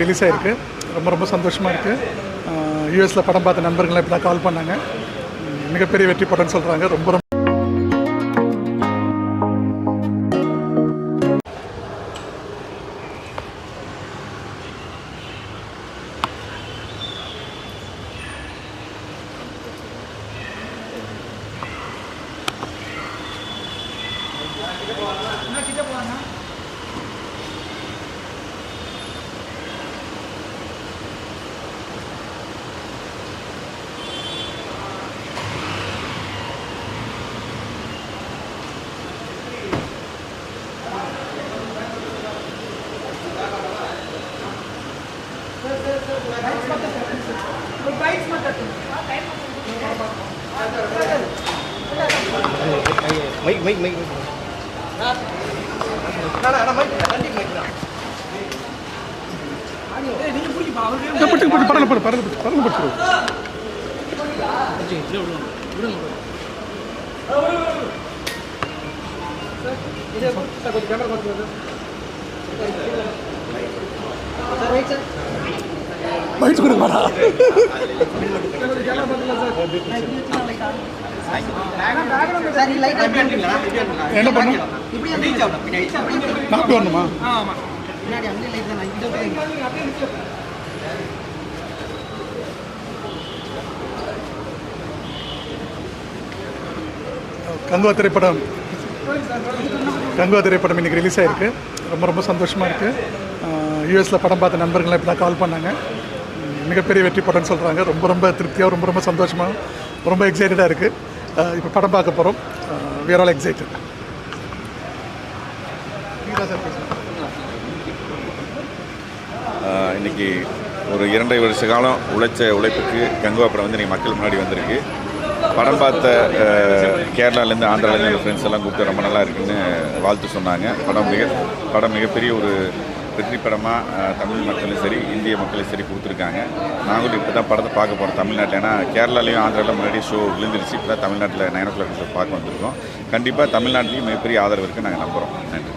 Release ஆகிருக்கு. ரொம்ப ரொம்ப சந்தோஷமாக இருக்குது. யூஎஸில் படம் பார்த்த நண்பர்கள்லாம் இப்படி தான் கால் பண்ணாங்க. மிகப்பெரிய வெற்றி படம்னு சொல்கிறாங்க. ரொம்ப ரொம்ப பைட்ஸ் கொடுக்க மாட்டா. என்ன பண்ணும் நாட்டு வரணுமா? கங்குவா திரைப்படம் இன்னைக்கு ரிலீஸ் ஆகிருக்கு. ரொம்ப ரொம்ப சந்தோஷமாக இருக்குது. யூஎஸில் படம் பார்த்த நண்பர்கள்லாம் இப்படி தான் கால் பண்ணாங்க. மிகப்பெரிய வெற்றி படம்னு சொல்கிறாங்க. ரொம்ப ரொம்ப திருப்தியாக, ரொம்ப ரொம்ப சந்தோஷமாக, ரொம்ப எக்ஸைட்டடாக இருக்குது. இப்போ படம் பார்க்க போகிறோம். we are all excited. இன்றைக்கி ஒரு 2.5 வருஷ காலம் உழைப்புக்கு கங்குவா படம் வந்து இன்றைக்கி மக்கள் முன்னாடி வந்திருக்கு. படம் பார்த்த கேரளாலேருந்து ஆந்திராவிலேருந்து ஃப்ரெண்ட்ஸ் எல்லாம் கூப்பிட்டு ரொம்ப நல்லா இருக்குன்னு வாழ்த்து சொன்னாங்க. படம் மிகப்பெரிய ஒரு வெற்றி படமாக தமிழ் மக்களும் சரி, இந்திய மக்களும் சரி கொடுத்துருக்காங்க. நாங்களும் இப்போ தான் படத்தை பார்க்க போகிறோம் தமிழ்நாட்டில். ஏன்னா கேரளாலையும் ஆந்திராவில் முன்னாடி ஷோ விழுந்துருச்சு. இப்போ தான் தமிழ்நாட்டில் 9 o'clock ஷோ பார்க்க வந்திருக்கோம். கண்டிப்பாக தமிழ்நாட்டிலையும் மிகப்பெரிய ஆதரவு இருக்குது நாங்கள் நம்புகிறோம். நன்றி.